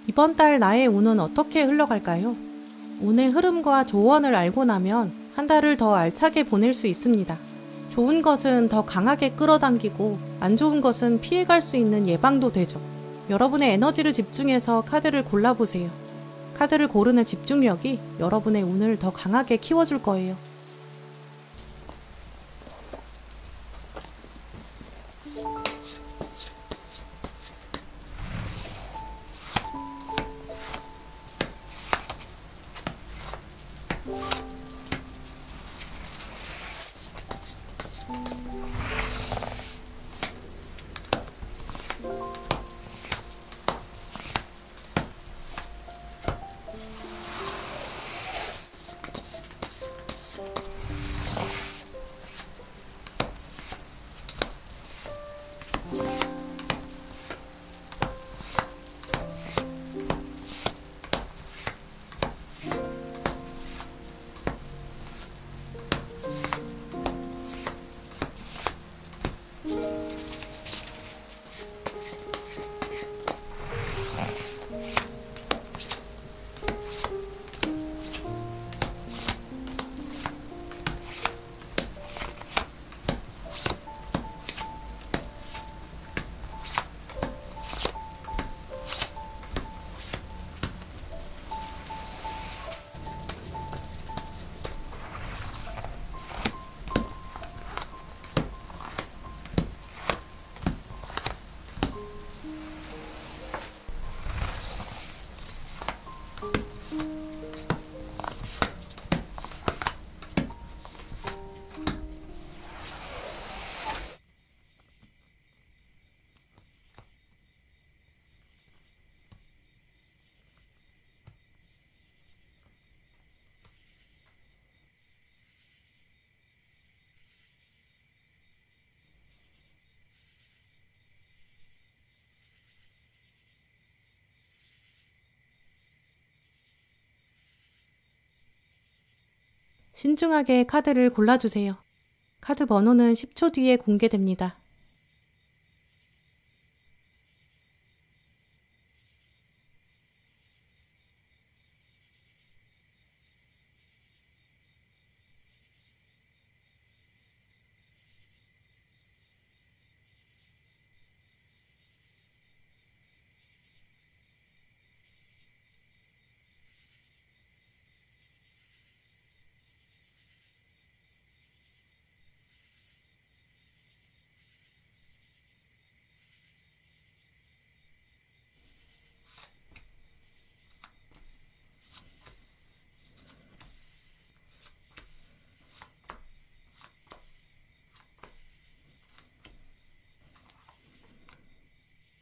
이번 달 나의 운은 어떻게 흘러갈까요? 운의 흐름과 조언을 알고 나면 한 달을 더 알차게 보낼 수 있습니다. 좋은 것은 더 강하게 끌어당기고 안 좋은 것은 피해갈 수 있는 예방도 되죠. 여러분의 에너지를 집중해서 카드를 골라보세요. 카드를 고르는 집중력이 여러분의 운을 더 강하게 키워줄 거예요. 신중하게 카드를 골라주세요. 카드 번호는 10초 뒤에 공개됩니다.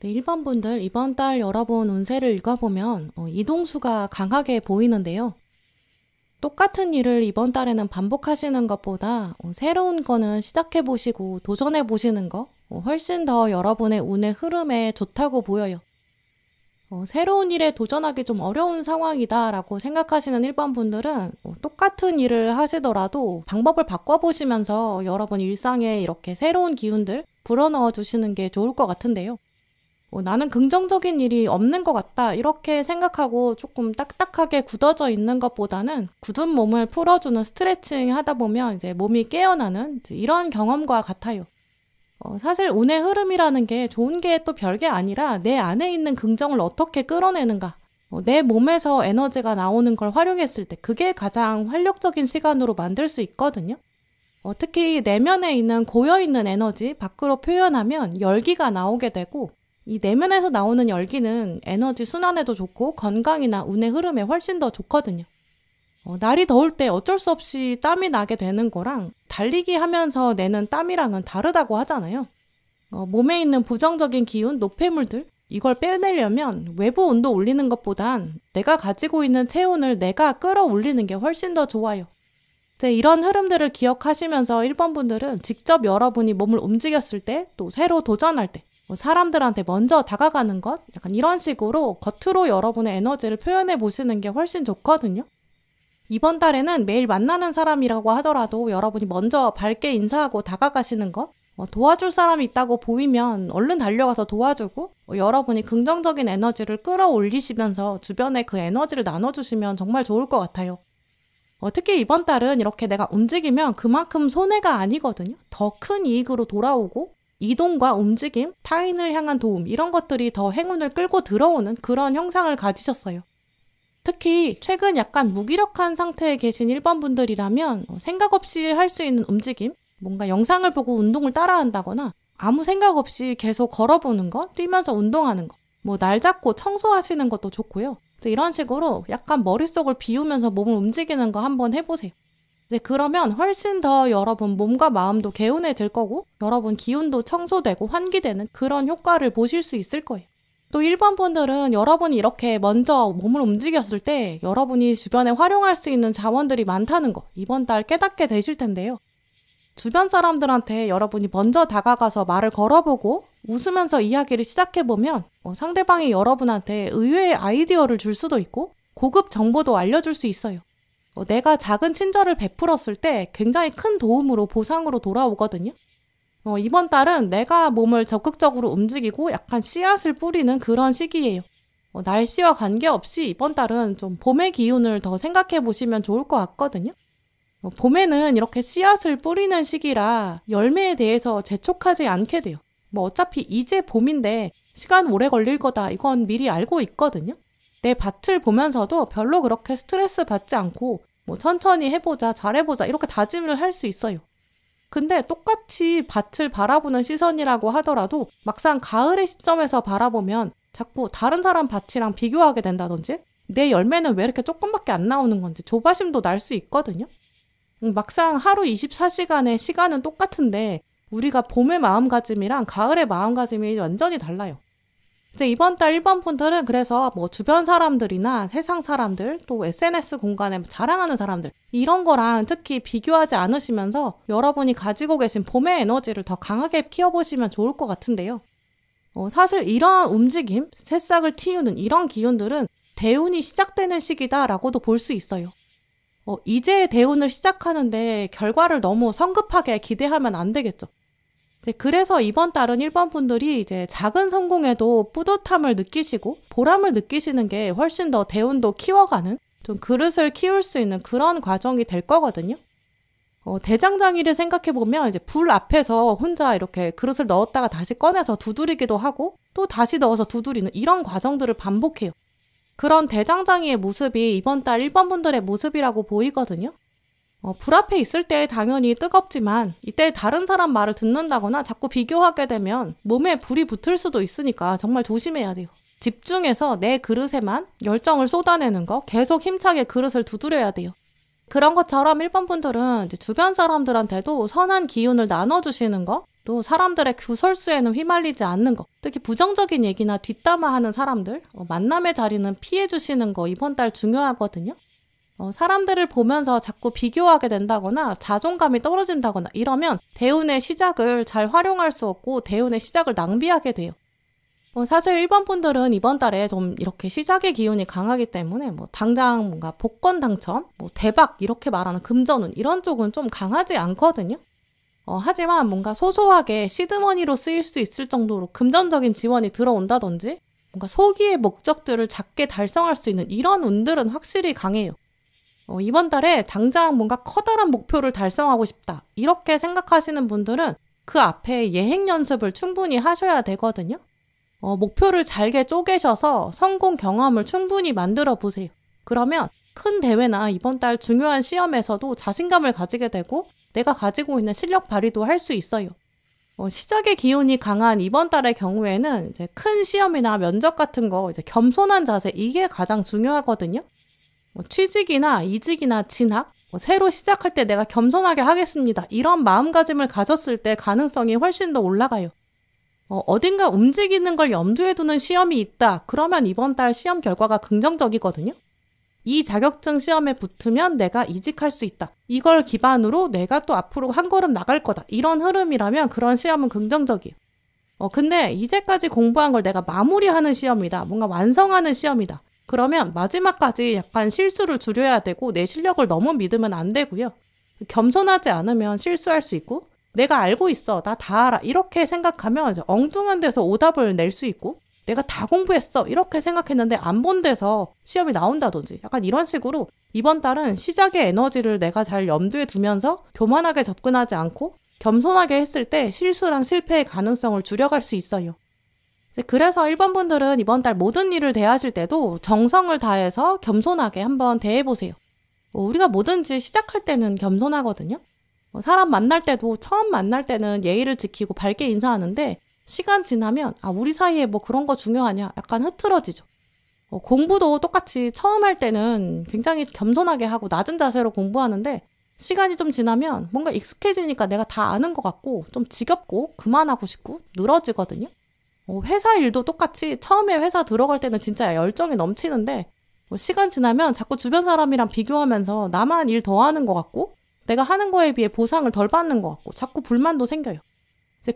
네, 1번 분들 이번 달 여러분 운세를 읽어보면 이동수가 강하게 보이는데요. 똑같은 일을 이번 달에는 반복하시는 것보다 새로운 거는 시작해보시고 도전해보시는 거 훨씬 더 여러분의 운의 흐름에 좋다고 보여요. 새로운 일에 도전하기 좀 어려운 상황이다 라고 생각하시는 1번 분들은 똑같은 일을 하시더라도 방법을 바꿔보시면서 여러분 일상에 이렇게 새로운 기운들 불어넣어 주시는 게 좋을 것 같은데요. 나는 긍정적인 일이 없는 것 같다 이렇게 생각하고 조금 딱딱하게 굳어져 있는 것보다는 굳은 몸을 풀어주는 스트레칭 하다 보면 이제 몸이 깨어나는 이런 경험과 같아요. 사실 운의 흐름이라는 게 좋은 게 또 별게 아니라 내 안에 있는 긍정을 어떻게 끌어내는가, 내 몸에서 에너지가 나오는 걸 활용했을 때 그게 가장 활력적인 시간으로 만들 수 있거든요. 특히 내면에 있는 고여있는 에너지 밖으로 표현하면 열기가 나오게 되고 이 내면에서 나오는 열기는 에너지 순환에도 좋고 건강이나 운의 흐름에 훨씬 더 좋거든요. 날이 더울 때 어쩔 수 없이 땀이 나게 되는 거랑 달리기 하면서 내는 땀이랑은 다르다고 하잖아요. 몸에 있는 부정적인 기운, 노폐물들 이걸 빼내려면 외부 온도 올리는 것보단 내가 가지고 있는 체온을 내가 끌어올리는 게 훨씬 더 좋아요. 이제 이런 흐름들을 기억하시면서 1번 분들은 직접 여러분이 몸을 움직였을 때 또 새로 도전할 때 사람들한테 먼저 다가가는 것 약간 이런 식으로 겉으로 여러분의 에너지를 표현해 보시는 게 훨씬 좋거든요. 이번 달에는 매일 만나는 사람이라고 하더라도 여러분이 먼저 밝게 인사하고 다가가시는 것 도와줄 사람이 있다고 보이면 얼른 달려가서 도와주고 여러분이 긍정적인 에너지를 끌어올리시면서 주변에 그 에너지를 나눠주시면 정말 좋을 것 같아요. 특히 이번 달은 이렇게 내가 움직이면 그만큼 손해가 아니거든요. 더 큰 이익으로 돌아오고 이동과 움직임, 타인을 향한 도움 이런 것들이 더 행운을 끌고 들어오는 그런 형상을 가지셨어요. 특히 최근 약간 무기력한 상태에 계신 1번 분들이라면 생각 없이 할 수 있는 움직임, 뭔가 영상을 보고 운동을 따라한다거나 아무 생각 없이 계속 걸어보는 거, 뛰면서 운동하는 거, 날 잡고 청소하시는 것도 좋고요. 이런 식으로 약간 머릿속을 비우면서 몸을 움직이는 거 한번 해보세요. 이제 그러면 훨씬 더 여러분 몸과 마음도 개운해질 거고 여러분 기운도 청소되고 환기되는 그런 효과를 보실 수 있을 거예요. 또 1번 분들은 여러분이 이렇게 먼저 몸을 움직였을 때 여러분이 주변에 활용할 수 있는 자원들이 많다는 거 이번 달 깨닫게 되실 텐데요. 주변 사람들한테 여러분이 먼저 다가가서 말을 걸어보고 웃으면서 이야기를 시작해보면 상대방이 여러분한테 의외의 아이디어를 줄 수도 있고 고급 정보도 알려줄 수 있어요. 내가 작은 친절을 베풀었을 때 굉장히 큰 도움으로 보상으로 돌아오거든요. 이번 달은 내가 몸을 적극적으로 움직이고 약간 씨앗을 뿌리는 그런 시기예요. 날씨와 관계없이 이번 달은 좀 봄의 기운을 더 생각해 보시면 좋을 것 같거든요. 봄에는 이렇게 씨앗을 뿌리는 시기라 열매에 대해서 재촉하지 않게 돼요. 어차피 이제 봄인데 시간 오래 걸릴 거다 이건 미리 알고 있거든요. 내 밭을 보면서도 별로 그렇게 스트레스 받지 않고 천천히 해보자 잘해보자 이렇게 다짐을 할 수 있어요. 근데 똑같이 밭을 바라보는 시선이라고 하더라도 막상 가을의 시점에서 바라보면 자꾸 다른 사람 밭이랑 비교하게 된다든지 내 열매는 왜 이렇게 조금밖에 안 나오는 건지 조바심도 날 수 있거든요. 막상 하루 24시간의 시간은 똑같은데 우리가 봄의 마음가짐이랑 가을의 마음가짐이 완전히 달라요. 이제 이번 달 1번 분들은 그래서 주변 사람들이나 세상 사람들 또 SNS 공간에 자랑하는 사람들 이런 거랑 특히 비교하지 않으시면서 여러분이 가지고 계신 봄의 에너지를 더 강하게 키워보시면 좋을 것 같은데요. 사실 이런 움직임, 새싹을 틔우는 이런 기운들은 대운이 시작되는 시기다라고도 볼 수 있어요. 이제 대운을 시작하는데 결과를 너무 성급하게 기대하면 안 되겠죠. 그래서 이번 달은 1번 분들이 이제 작은 성공에도 뿌듯함을 느끼시고 보람을 느끼시는 게 훨씬 더 대운도 키워가는 좀 그릇을 키울 수 있는 그런 과정이 될 거거든요. 대장장이를 생각해보면 이제 불 앞에서 혼자 이렇게 그릇을 넣었다가 다시 꺼내서 두드리기도 하고 또 다시 넣어서 두드리는 이런 과정들을 반복해요. 그런 대장장이의 모습이 이번 달 1번 분들의 모습이라고 보이거든요. 불 앞에 있을 때 당연히 뜨겁지만 이때 다른 사람 말을 듣는다거나 자꾸 비교하게 되면 몸에 불이 붙을 수도 있으니까 정말 조심해야 돼요. 집중해서 내 그릇에만 열정을 쏟아내는 거 계속 힘차게 그릇을 두드려야 돼요. 그런 것처럼 1번 분들은 이제 주변 사람들한테도 선한 기운을 나눠주시는 거 또 사람들의 구설수에는 휘말리지 않는 거 특히 부정적인 얘기나 뒷담화하는 사람들 만남의 자리는 피해주시는 거 이번 달 중요하거든요. 사람들을 보면서 자꾸 비교하게 된다거나 자존감이 떨어진다거나 이러면 대운의 시작을 잘 활용할 수 없고 대운의 시작을 낭비하게 돼요. 사실 1번 분들은 이번 달에 좀 이렇게 시작의 기운이 강하기 때문에 당장 뭔가 복권 당첨, 대박 이렇게 말하는 금전운 이런 쪽은 좀 강하지 않거든요. 하지만 뭔가 소소하게 시드머니로 쓰일 수 있을 정도로 금전적인 지원이 들어온다든지 뭔가 소기의 목적들을 작게 달성할 수 있는 이런 운들은 확실히 강해요. 이번 달에 당장 뭔가 커다란 목표를 달성하고 싶다 이렇게 생각하시는 분들은 그 앞에 예행 연습을 충분히 하셔야 되거든요. 목표를 잘게 쪼개셔서 성공 경험을 충분히 만들어 보세요. 그러면 큰 대회나 이번 달 중요한 시험에서도 자신감을 가지게 되고 내가 가지고 있는 실력 발휘도 할 수 있어요. 시작의 기운이 강한 이번 달의 경우에는 이제 큰 시험이나 면접 같은 거 이제 겸손한 자세 이게 가장 중요하거든요. 취직이나 이직이나 진학, 새로 시작할 때 내가 겸손하게 하겠습니다. 이런 마음가짐을 가졌을 때 가능성이 훨씬 더 올라가요. 어딘가 움직이는 걸 염두에 두는 시험이 있다. 그러면 이번 달 시험 결과가 긍정적이거든요. 이 자격증 시험에 붙으면 내가 이직할 수 있다. 이걸 기반으로 내가 또 앞으로 한 걸음 나갈 거다. 이런 흐름이라면 그런 시험은 긍정적이에요. 근데 이제까지 공부한 걸 내가 마무리하는 시험이다. 뭔가 완성하는 시험이다. 그러면 마지막까지 약간 실수를 줄여야 되고 내 실력을 너무 믿으면 안 되고요. 겸손하지 않으면 실수할 수 있고 내가 알고 있어. 나 다 알아. 이렇게 생각하면 이제 엉뚱한 데서 오답을 낼 수 있고 내가 다 공부했어. 이렇게 생각했는데 안 본 데서 시험이 나온다든지 약간 이런 식으로 이번 달은 시작의 에너지를 내가 잘 염두에 두면서 교만하게 접근하지 않고 겸손하게 했을 때 실수랑 실패의 가능성을 줄여갈 수 있어요. 그래서 1번 분들은 이번 달 모든 일을 대하실 때도 정성을 다해서 겸손하게 한번 대해보세요. 우리가 뭐든지 시작할 때는 겸손하거든요. 사람 만날 때도 처음 만날 때는 예의를 지키고 밝게 인사하는데 시간 지나면 우리 사이에 뭐 그런 거 중요하냐 약간 흐트러지죠. 공부도 똑같이 처음 할 때는 굉장히 겸손하게 하고 낮은 자세로 공부하는데 시간이 좀 지나면 뭔가 익숙해지니까 내가 다 아는 것 같고 좀 지겹고 그만하고 싶고 늘어지거든요. 회사 일도 똑같이 처음에 회사 들어갈 때는 진짜 열정이 넘치는데 시간 지나면 자꾸 주변 사람이랑 비교하면서 나만 일 더 하는 것 같고 내가 하는 거에 비해 보상을 덜 받는 것 같고 자꾸 불만도 생겨요.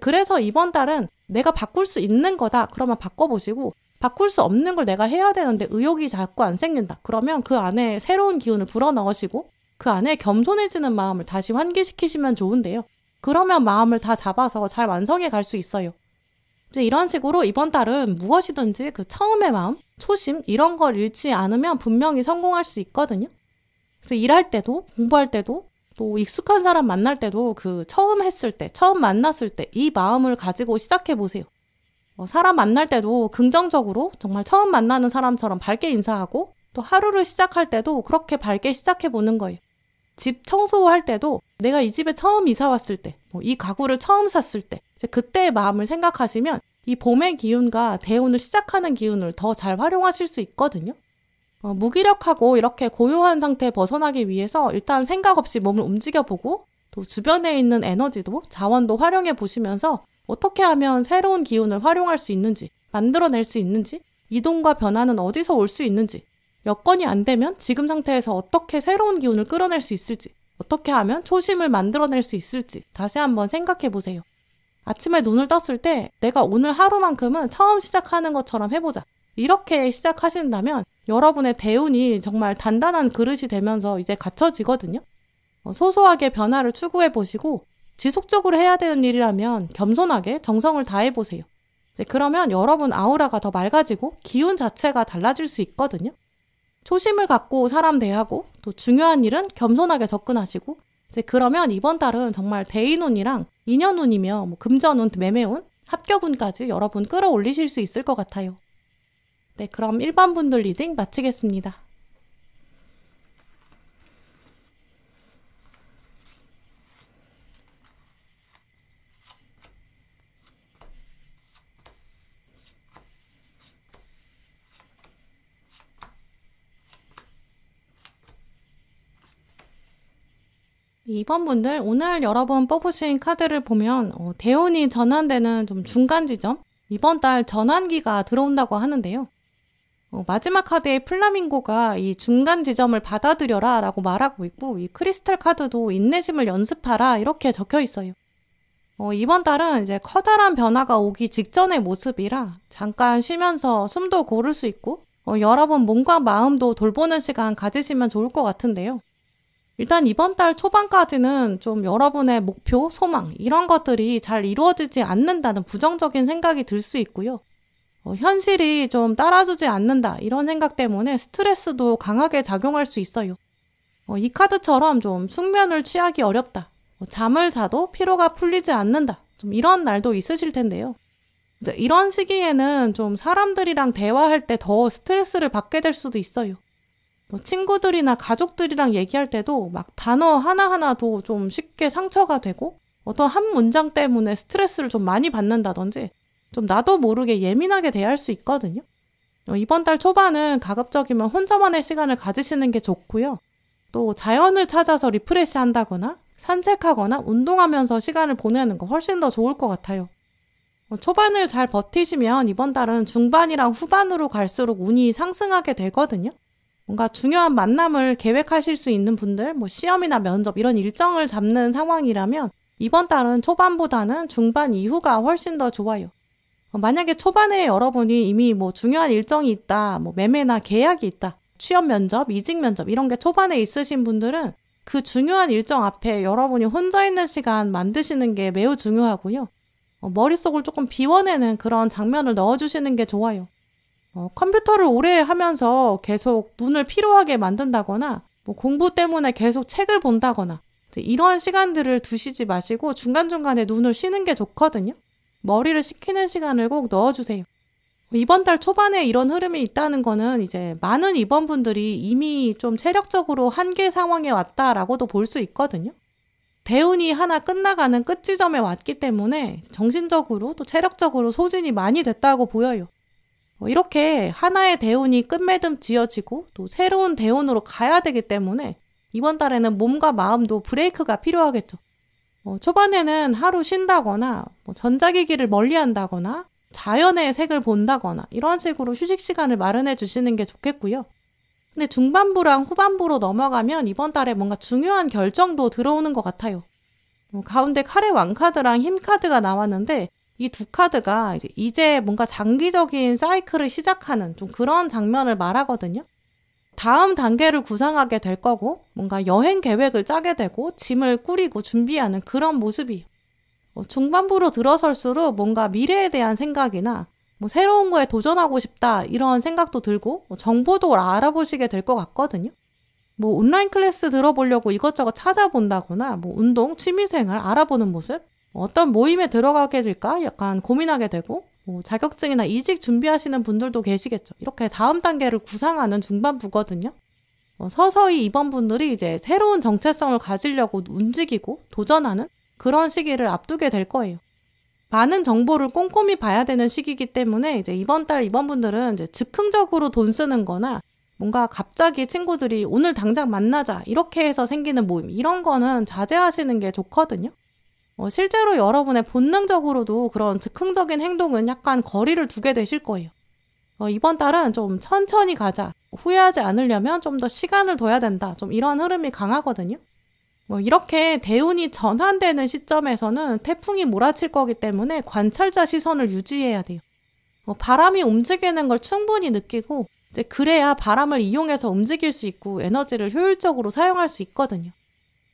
그래서 이번 달은 내가 바꿀 수 있는 거다. 그러면 바꿔보시고 바꿀 수 없는 걸 내가 해야 되는데 의욕이 자꾸 안 생긴다. 그러면 그 안에 새로운 기운을 불어넣으시고 그 안에 겸손해지는 마음을 다시 환기시키시면 좋은데요. 그러면 마음을 다 잡아서 잘 완성해 갈 수 있어요. 이제 이런 식으로 이번 달은 무엇이든지 그 처음의 마음, 초심 이런 걸 잃지 않으면 분명히 성공할 수 있거든요. 그래서 일할 때도 공부할 때도 또 익숙한 사람 만날 때도 그 처음 했을 때, 처음 만났을 때 이 마음을 가지고 시작해 보세요. 사람 만날 때도 긍정적으로 정말 처음 만나는 사람처럼 밝게 인사하고 또 하루를 시작할 때도 그렇게 밝게 시작해 보는 거예요. 집 청소할 때도 내가 이 집에 처음 이사 왔을 때, 이 가구를 처음 샀을 때 이제 그때의 마음을 생각하시면 이 봄의 기운과 대운을 시작하는 기운을 더 잘 활용하실 수 있거든요. 무기력하고 이렇게 고요한 상태에 벗어나기 위해서 일단 생각 없이 몸을 움직여보고 또 주변에 있는 에너지도 자원도 활용해 보시면서 어떻게 하면 새로운 기운을 활용할 수 있는지, 만들어낼 수 있는지, 이동과 변화는 어디서 올 수 있는지, 여건이 안 되면 지금 상태에서 어떻게 새로운 기운을 끌어낼 수 있을지, 어떻게 하면 초심을 만들어낼 수 있을지 다시 한번 생각해 보세요. 아침에 눈을 떴을 때 내가 오늘 하루만큼은 처음 시작하는 것처럼 해보자. 이렇게 시작하신다면 여러분의 대운이 정말 단단한 그릇이 되면서 이제 갖춰지거든요. 소소하게 변화를 추구해 보시고 지속적으로 해야 되는 일이라면 겸손하게 정성을 다해 보세요. 그러면 여러분 아우라가 더 맑아지고 기운 자체가 달라질 수 있거든요. 초심을 갖고 사람 대하고 또 중요한 일은 겸손하게 접근하시고 그러면 이번 달은 정말 대인운이랑 인연운이며 금전운, 매매운, 합격운까지 여러분 끌어올리실 수 있을 것 같아요. 네, 그럼 1번 분들 리딩 마치겠습니다. 2번 분들 오늘 여러분 뽑으신 카드를 보면 대운이 전환되는 좀 중간 지점, 이번 달 전환기가 들어온다고 하는데요. 마지막 카드의 플라밍고가 이 중간 지점을 받아들여라 라고 말하고 있고 이 크리스탈 카드도 인내심을 연습하라 이렇게 적혀 있어요. 이번 달은 이제 커다란 변화가 오기 직전의 모습이라 잠깐 쉬면서 숨도 고를 수 있고 여러분 몸과 마음도 돌보는 시간 가지시면 좋을 것 같은데요. 일단 이번 달 초반까지는 좀 여러분의 목표, 소망 이런 것들이 잘 이루어지지 않는다는 부정적인 생각이 들 수 있고요. 현실이 좀 따라주지 않는다 이런 생각 때문에 스트레스도 강하게 작용할 수 있어요. 이 카드처럼 좀 숙면을 취하기 어렵다. 잠을 자도 피로가 풀리지 않는다. 좀 이런 날도 있으실 텐데요. 이제 이런 시기에는 좀 사람들이랑 대화할 때 더 스트레스를 받게 될 수도 있어요. 친구들이나 가족들이랑 얘기할 때도 막 단어 하나하나도 좀 쉽게 상처가 되고 어떤 한 문장 때문에 스트레스를 좀 많이 받는다든지 좀 나도 모르게 예민하게 대할 수 있거든요. 이번 달 초반은 가급적이면 혼자만의 시간을 가지시는 게 좋고요. 또 자연을 찾아서 리프레시 한다거나 산책하거나 운동하면서 시간을 보내는 거 훨씬 더 좋을 것 같아요. 초반을 잘 버티시면 이번 달은 중반이랑 후반으로 갈수록 운이 상승하게 되거든요. 뭔가 중요한 만남을 계획하실 수 있는 분들, 시험이나 면접 이런 일정을 잡는 상황이라면 이번 달은 초반보다는 중반 이후가 훨씬 더 좋아요. 만약에 초반에 여러분이 이미 중요한 일정이 있다, 매매나 계약이 있다, 취업 면접, 이직 면접 이런 게 초반에 있으신 분들은 그 중요한 일정 앞에 여러분이 혼자 있는 시간 만드시는 게 매우 중요하고요. 머릿속을 조금 비워내는 그런 장면을 넣어주시는 게 좋아요. 컴퓨터를 오래 하면서 계속 눈을 피로하게 만든다거나 뭐 공부 때문에 계속 책을 본다거나 이런 시간들을 두시지 마시고 중간중간에 눈을 쉬는 게 좋거든요. 머리를 식히는 시간을 꼭 넣어주세요. 이번 달 초반에 이런 흐름이 있다는 거는 이제 많은 입원분들이 이미 좀 체력적으로 한계 상황에 왔다라고도 볼 수 있거든요. 대운이 하나 끝나가는 끝지점에 왔기 때문에 정신적으로 또 체력적으로 소진이 많이 됐다고 보여요. 이렇게 하나의 대운이 끝맺음 지어지고 또 새로운 대운으로 가야 되기 때문에 이번 달에는 몸과 마음도 브레이크가 필요하겠죠. 초반에는 하루 쉰다거나 전자기기를 멀리한다거나 자연의 색을 본다거나 이런 식으로 휴식 시간을 마련해 주시는 게 좋겠고요. 근데 중반부랑 후반부로 넘어가면 이번 달에 뭔가 중요한 결정도 들어오는 것 같아요. 가운데 칼의 왕카드랑 힘카드가 나왔는데 이 두 카드가 이제 뭔가 장기적인 사이클을 시작하는 좀 그런 장면을 말하거든요. 다음 단계를 구상하게 될 거고 뭔가 여행 계획을 짜게 되고 짐을 꾸리고 준비하는 그런 모습이에요. 중반부로 들어설수록 뭔가 미래에 대한 생각이나 새로운 거에 도전하고 싶다 이런 생각도 들고 정보도 알아보시게 될 것 같거든요. 온라인 클래스 들어보려고 이것저것 찾아본다거나 운동, 취미생활 알아보는 모습, 어떤 모임에 들어가게 될까 약간 고민하게 되고 자격증이나 이직 준비하시는 분들도 계시겠죠. 이렇게 다음 단계를 구상하는 중반부거든요. 서서히 이번 분들이 이제 새로운 정체성을 가지려고 움직이고 도전하는 그런 시기를 앞두게 될 거예요. 많은 정보를 꼼꼼히 봐야 되는 시기이기 때문에 이제 이번 달 이번 분들은 이제 즉흥적으로 돈 쓰는 거나 뭔가 갑자기 친구들이 오늘 당장 만나자 이렇게 해서 생기는 모임 이런 거는 자제하시는 게 좋거든요. 실제로 여러분의 본능적으로도 그런 즉흥적인 행동은 약간 거리를 두게 되실 거예요. 이번 달은 좀 천천히 가자, 후회하지 않으려면 좀 더 시간을 둬야 된다, 좀 이런 흐름이 강하거든요. 이렇게 대운이 전환되는 시점에서는 태풍이 몰아칠 거기 때문에 관찰자 시선을 유지해야 돼요. 바람이 움직이는 걸 충분히 느끼고 이제 그래야 바람을 이용해서 움직일 수 있고 에너지를 효율적으로 사용할 수 있거든요.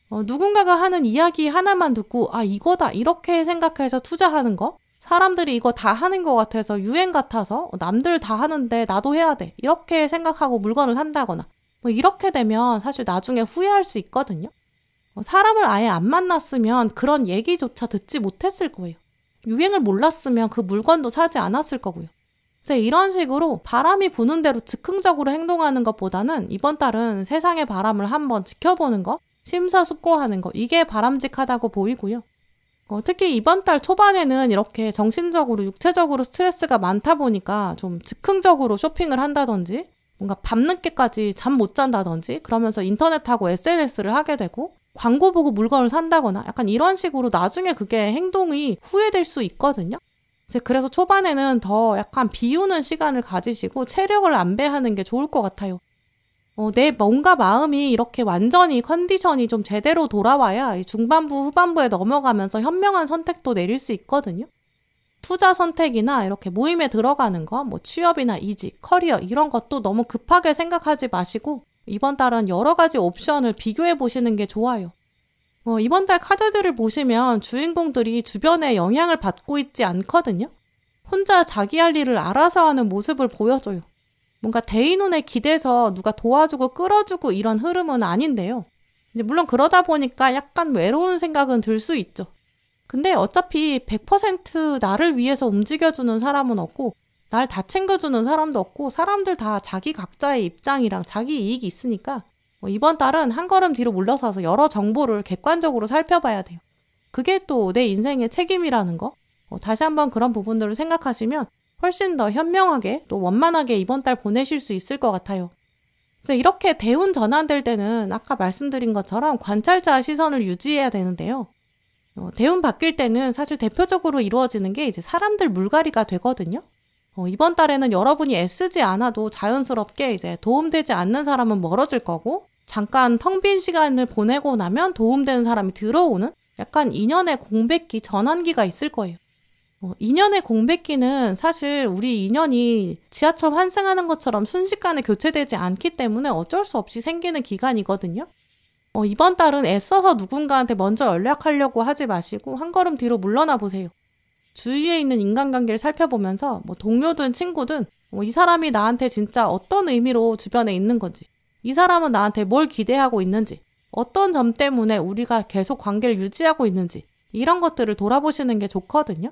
누군가가 하는 이야기 하나만 듣고 이거다 이렇게 생각해서 투자하는 거, 사람들이 이거 다 하는 것 같아서 유행 같아서 남들 다 하는데 나도 해야 돼 이렇게 생각하고 물건을 산다거나 이렇게 되면 사실 나중에 후회할 수 있거든요. 사람을 아예 안 만났으면 그런 얘기조차 듣지 못했을 거예요. 유행을 몰랐으면 그 물건도 사지 않았을 거고요. 그래서 이런 식으로 바람이 부는 대로 즉흥적으로 행동하는 것보다는 이번 달은 세상의 바람을 한번 지켜보는 거, 심사숙고하는 거, 이게 바람직하다고 보이고요. 특히 이번 달 초반에는 이렇게 정신적으로, 육체적으로 스트레스가 많다 보니까 좀 즉흥적으로 쇼핑을 한다든지 뭔가 밤늦게까지 잠 못 잔다든지 그러면서 인터넷하고 SNS를 하게 되고 광고 보고 물건을 산다거나 약간 이런 식으로 나중에 그게 행동이 후회될 수 있거든요. 그래서 초반에는 더 약간 비우는 시간을 가지시고 체력을 안배하는 게 좋을 것 같아요. 내 몸과 마음이 이렇게 완전히 컨디션이 좀 제대로 돌아와야 중반부, 후반부에 넘어가면서 현명한 선택도 내릴 수 있거든요. 투자 선택이나 이렇게 모임에 들어가는 거, 취업이나 이직, 커리어 이런 것도 너무 급하게 생각하지 마시고 이번 달은 여러 가지 옵션을 비교해 보시는 게 좋아요. 이번 달 카드들을 보시면 주인공들이 주변에 영향을 받고 있지 않거든요. 혼자 자기 할 일을 알아서 하는 모습을 보여줘요. 뭔가 대인운에 기대서 누가 도와주고 끌어주고 이런 흐름은 아닌데요. 이제 물론 그러다 보니까 약간 외로운 생각은 들 수 있죠. 근데 어차피 100% 나를 위해서 움직여주는 사람은 없고 날 다 챙겨주는 사람도 없고 사람들 다 자기 각자의 입장이랑 자기 이익이 있으니까 이번 달은 한 걸음 뒤로 물러서서 여러 정보를 객관적으로 살펴봐야 돼요. 그게 또 내 인생의 책임이라는 거. 다시 한번 그런 부분들을 생각하시면 훨씬 더 현명하게 또 원만하게 이번 달 보내실 수 있을 것 같아요. 그래서 이렇게 대운 전환될 때는 아까 말씀드린 것처럼 관찰자 시선을 유지해야 되는데요. 대운 바뀔 때는 사실 대표적으로 이루어지는 게 이제 사람들 물갈이가 되거든요. 이번 달에는 여러분이 애쓰지 않아도 자연스럽게 이제 도움되지 않는 사람은 멀어질 거고 잠깐 텅 빈 시간을 보내고 나면 도움되는 사람이 들어오는 약간 인연의 공백기, 전환기가 있을 거예요. 인연의 공백기는 사실 우리 인연이 지하철 환승하는 것처럼 순식간에 교체되지 않기 때문에 어쩔 수 없이 생기는 기간이거든요. 이번 달은 애써서 누군가한테 먼저 연락하려고 하지 마시고 한 걸음 뒤로 물러나 보세요. 주위에 있는 인간관계를 살펴보면서 동료든 친구든 이 사람이 나한테 진짜 어떤 의미로 주변에 있는 건지, 이 사람은 나한테 뭘 기대하고 있는지, 어떤 점 때문에 우리가 계속 관계를 유지하고 있는지, 이런 것들을 돌아보시는 게 좋거든요.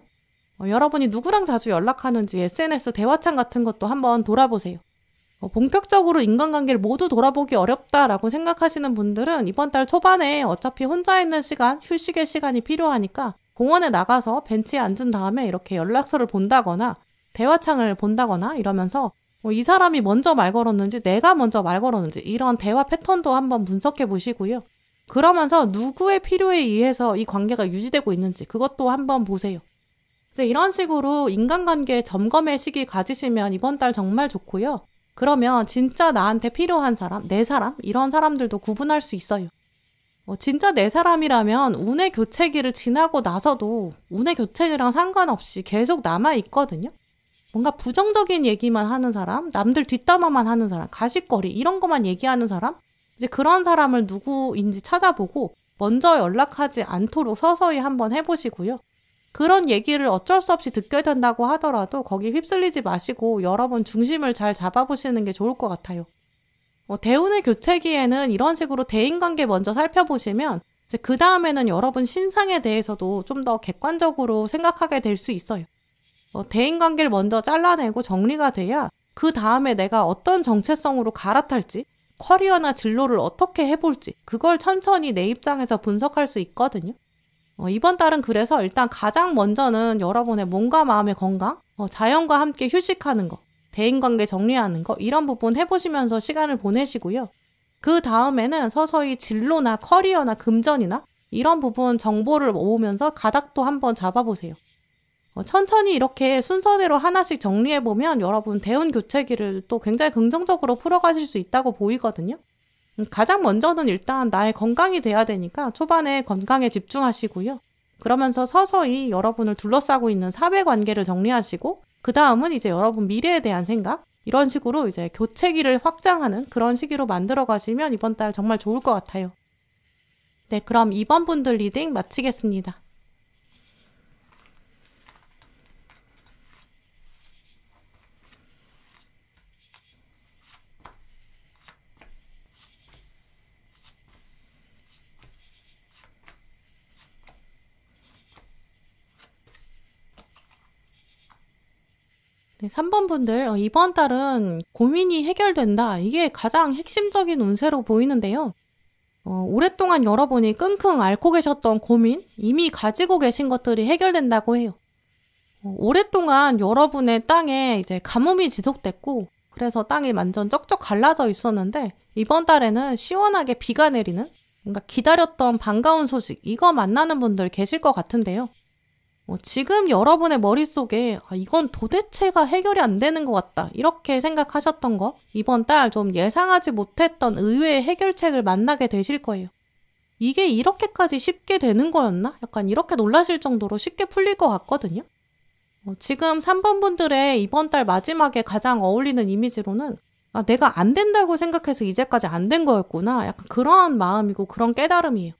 여러분이 누구랑 자주 연락하는지 SNS 대화창 같은 것도 한번 돌아보세요. 본격적으로 인간관계를 모두 돌아보기 어렵다라고 생각하시는 분들은 이번 달 초반에 어차피 혼자 있는 시간, 휴식의 시간이 필요하니까 공원에 나가서 벤치에 앉은 다음에 이렇게 연락처를 본다거나 대화창을 본다거나 이러면서 이 사람이 먼저 말 걸었는지 내가 먼저 말 걸었는지 이런 대화 패턴도 한번 분석해 보시고요. 그러면서 누구의 필요에 의해서 이 관계가 유지되고 있는지 그것도 한번 보세요. 이제 이런 식으로 인간관계 점검의 시기 가지시면 이번 달 정말 좋고요. 그러면 진짜 나한테 필요한 사람, 내 사람 이런 사람들도 구분할 수 있어요. 진짜 내 사람이라면 운의 교체기를 지나고 나서도 운의 교체기랑 상관없이 계속 남아있거든요. 뭔가 부정적인 얘기만 하는 사람, 남들 뒷담화만 하는 사람, 가십거리 이런 것만 얘기하는 사람, 이제 그런 사람을 누구인지 찾아보고 먼저 연락하지 않도록 서서히 한번 해보시고요. 그런 얘기를 어쩔 수 없이 듣게 된다고 하더라도 거기 휩쓸리지 마시고 여러분 중심을 잘 잡아보시는 게 좋을 것 같아요. 대운의 교체기에는 이런 식으로 대인관계 먼저 살펴보시면 이제 그 다음에는 여러분 신상에 대해서도 좀 더 객관적으로 생각하게 될 수 있어요. 대인관계를 먼저 잘라내고 정리가 돼야 그 다음에 내가 어떤 정체성으로 갈아탈지, 커리어나 진로를 어떻게 해볼지 그걸 천천히 내 입장에서 분석할 수 있거든요. 이번 달은 그래서 일단 가장 먼저는 여러분의 몸과 마음의 건강, 자연과 함께 휴식하는 거, 대인관계 정리하는 거 이런 부분 해보시면서 시간을 보내시고요. 그 다음에는 서서히 진로나 커리어나 금전이나 이런 부분 정보를 모으면서 가닥도 한번 잡아보세요. 천천히 이렇게 순서대로 하나씩 정리해보면 여러분 대운 교체기를 또 굉장히 긍정적으로 풀어가실 수 있다고 보이거든요. 가장 먼저는 일단 나의 건강이 돼야 되니까 초반에 건강에 집중하시고요. 그러면서 서서히 여러분을 둘러싸고 있는 사회관계를 정리하시고 그 다음은 이제 여러분 미래에 대한 생각 이런 식으로 이제 교체기를 확장하는 그런 시기로 만들어 가시면 이번 달 정말 좋을 것 같아요. 네, 그럼 이번 분들 리딩 마치겠습니다. 네, 3번 분들 이번 달은 고민이 해결된다. 이게 가장 핵심적인 운세로 보이는데요. 오랫동안 여러분이 끙끙 앓고 계셨던 고민, 이미 가지고 계신 것들이 해결된다고 해요. 오랫동안 여러분의 땅에 이제 가뭄이 지속됐고 그래서 땅이 완전 쩍쩍 갈라져 있었는데 이번 달에는 시원하게 비가 내리는 뭔가 기다렸던 반가운 소식 이거 만나는 분들 계실 것 같은데요. 지금 여러분의 머릿속에 이건 도대체가 해결이 안 되는 것 같다 이렇게 생각하셨던 거 이번 달 좀 예상하지 못했던 의외의 해결책을 만나게 되실 거예요. 이게 이렇게까지 쉽게 되는 거였나? 약간 이렇게 놀라실 정도로 쉽게 풀릴 것 같거든요. 지금 3번 분들의 이번 달 마지막에 가장 어울리는 이미지로는 내가 안 된다고 생각해서 이제까지 안 된 거였구나 약간 그런 마음이고 그런 깨달음이에요.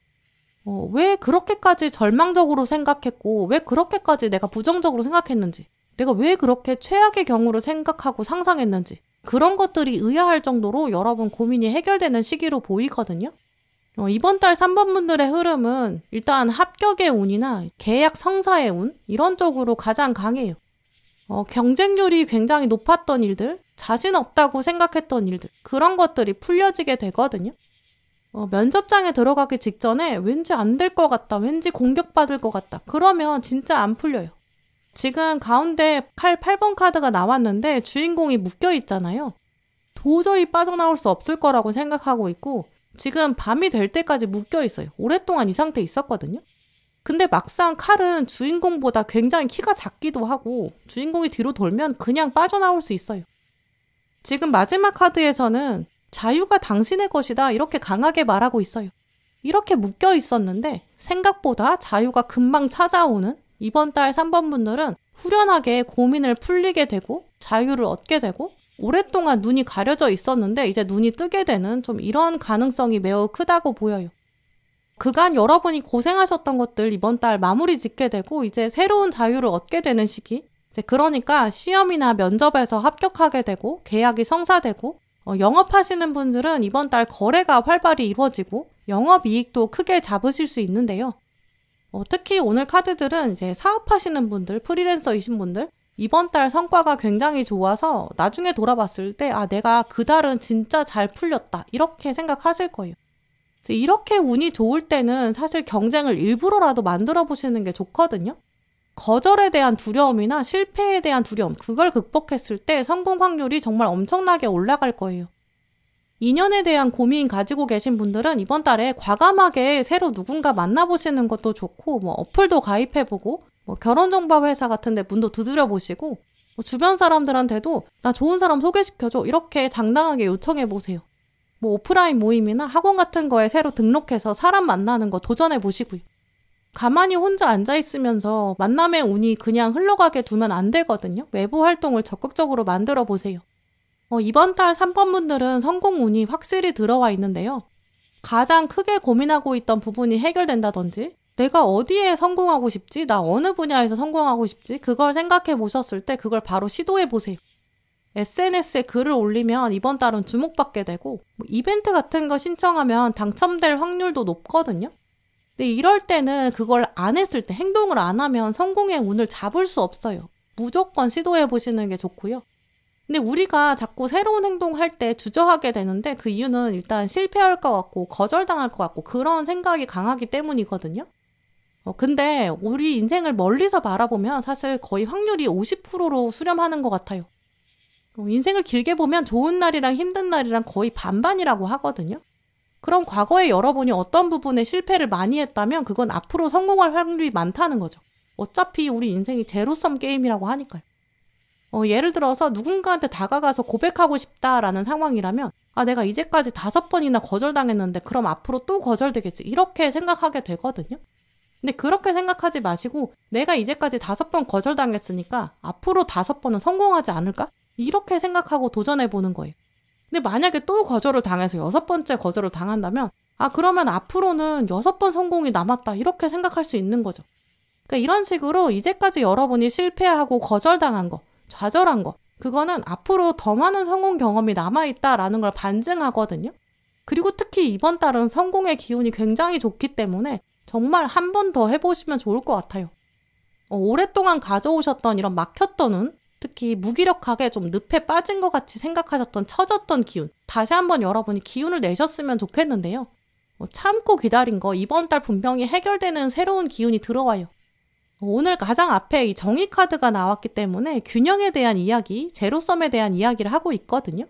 왜 그렇게까지 절망적으로 생각했고 왜 그렇게까지 내가 부정적으로 생각했는지 내가 왜 그렇게 최악의 경우로 생각하고 상상했는지 그런 것들이 의아할 정도로 여러분 고민이 해결되는 시기로 보이거든요. 이번 달 3번 분들의 흐름은 일단 합격의 운이나 계약 성사의 운 이런 쪽으로 가장 강해요. 경쟁률이 굉장히 높았던 일들, 자신 없다고 생각했던 일들 그런 것들이 풀려지게 되거든요. 면접장에 들어가기 직전에 왠지 안 될 것 같다, 왠지 공격받을 것 같다. 그러면 진짜 안 풀려요. 지금 가운데 칼 8번 카드가 나왔는데 주인공이 묶여 있잖아요. 도저히 빠져나올 수 없을 거라고 생각하고 있고 지금 밤이 될 때까지 묶여 있어요. 오랫동안 이 상태에 있었거든요. 근데 막상 칼은 주인공보다 굉장히 키가 작기도 하고 주인공이 뒤로 돌면 그냥 빠져나올 수 있어요. 지금 마지막 카드에서는 자유가 당신의 것이다 이렇게 강하게 말하고 있어요. 이렇게 묶여 있었는데 생각보다 자유가 금방 찾아오는 이번 달 3번 분들은 후련하게 고민을 풀리게 되고 자유를 얻게 되고 오랫동안 눈이 가려져 있었는데 이제 눈이 뜨게 되는 좀 이런 가능성이 매우 크다고 보여요. 그간 여러분이 고생하셨던 것들 이번 달 마무리 짓게 되고 이제 새로운 자유를 얻게 되는 시기. 이제 그러니까 시험이나 면접에서 합격하게 되고 계약이 성사되고 영업하시는 분들은 이번 달 거래가 활발히 이루어지고 영업이익도 크게 잡으실 수 있는데요. 특히 오늘 카드들은 이제 사업하시는 분들, 프리랜서이신 분들 이번 달 성과가 굉장히 좋아서 나중에 돌아봤을 때 내가 그 달은 진짜 잘 풀렸다 이렇게 생각하실 거예요. 이렇게 운이 좋을 때는 사실 경쟁을 일부러라도 만들어 보시는 게 좋거든요. 거절에 대한 두려움이나 실패에 대한 두려움, 그걸 극복했을 때 성공 확률이 정말 엄청나게 올라갈 거예요. 인연에 대한 고민 가지고 계신 분들은 이번 달에 과감하게 새로 누군가 만나보시는 것도 좋고 어플도 가입해보고 결혼정보 회사 같은 데 문도 두드려보시고 주변 사람들한테도 나 좋은 사람 소개시켜줘 이렇게 당당하게 요청해보세요. 오프라인 모임이나 학원 같은 거에 새로 등록해서 사람 만나는 거 도전해보시고요. 가만히 혼자 앉아있으면서 만남의 운이 그냥 흘러가게 두면 안 되거든요. 외부 활동을 적극적으로 만들어보세요. 이번 달 3번 분들은 성공 운이 확실히 들어와 있는데요. 가장 크게 고민하고 있던 부분이 해결된다든지 내가 어디에 성공하고 싶지? 나 어느 분야에서 성공하고 싶지? 그걸 생각해 보셨을 때 그걸 바로 시도해 보세요. SNS에 글을 올리면 이번 달은 주목받게 되고 이벤트 같은 거 신청하면 당첨될 확률도 높거든요. 근데 이럴 때는 그걸 안 했을 때 행동을 안 하면 성공의 운을 잡을 수 없어요. 무조건 시도해 보시는 게 좋고요. 근데 우리가 자꾸 새로운 행동할 때 주저하게 되는데 그 이유는 일단 실패할 것 같고 거절당할 것 같고 그런 생각이 강하기 때문이거든요. 근데 우리 인생을 멀리서 바라보면 사실 거의 확률이 50%로 수렴하는 것 같아요. 인생을 길게 보면 좋은 날이랑 힘든 날이랑 거의 반반이라고 하거든요. 그럼 과거에 여러분이 어떤 부분에 실패를 많이 했다면 그건 앞으로 성공할 확률이 많다는 거죠. 어차피 우리 인생이 제로섬 게임이라고 하니까요. 예를 들어서 누군가한테 다가가서 고백하고 싶다라는 상황이라면 내가 이제까지 5번이나 거절당했는데 그럼 앞으로 또 거절되겠지 이렇게 생각하게 되거든요. 근데 그렇게 생각하지 마시고 내가 이제까지 5번 거절당했으니까 앞으로 5번은 성공하지 않을까? 이렇게 생각하고 도전해보는 거예요. 근데 만약에 또 거절을 당해서 6번째 거절을 당한다면 그러면 앞으로는 6번 성공이 남았다 이렇게 생각할 수 있는 거죠. 그러니까 이런 식으로 이제까지 여러분이 실패하고 거절당한 거, 좌절한 거 그거는 앞으로 더 많은 성공 경험이 남아있다라는 걸 반증하거든요. 그리고 특히 이번 달은 성공의 기운이 굉장히 좋기 때문에 정말 한 번 더 해보시면 좋을 것 같아요. 오랫동안 가져오셨던 이런 막혔던 운, 특히 무기력하게 좀 늪에 빠진 것 같이 생각하셨던 처졌던 기운, 다시 한번 여러분이 기운을 내셨으면 좋겠는데요. 참고 기다린 거 이번 달 분명히 해결되는 새로운 기운이 들어와요. 오늘 가장 앞에 이 정의 카드가 나왔기 때문에 균형에 대한 이야기, 제로섬에 대한 이야기를 하고 있거든요.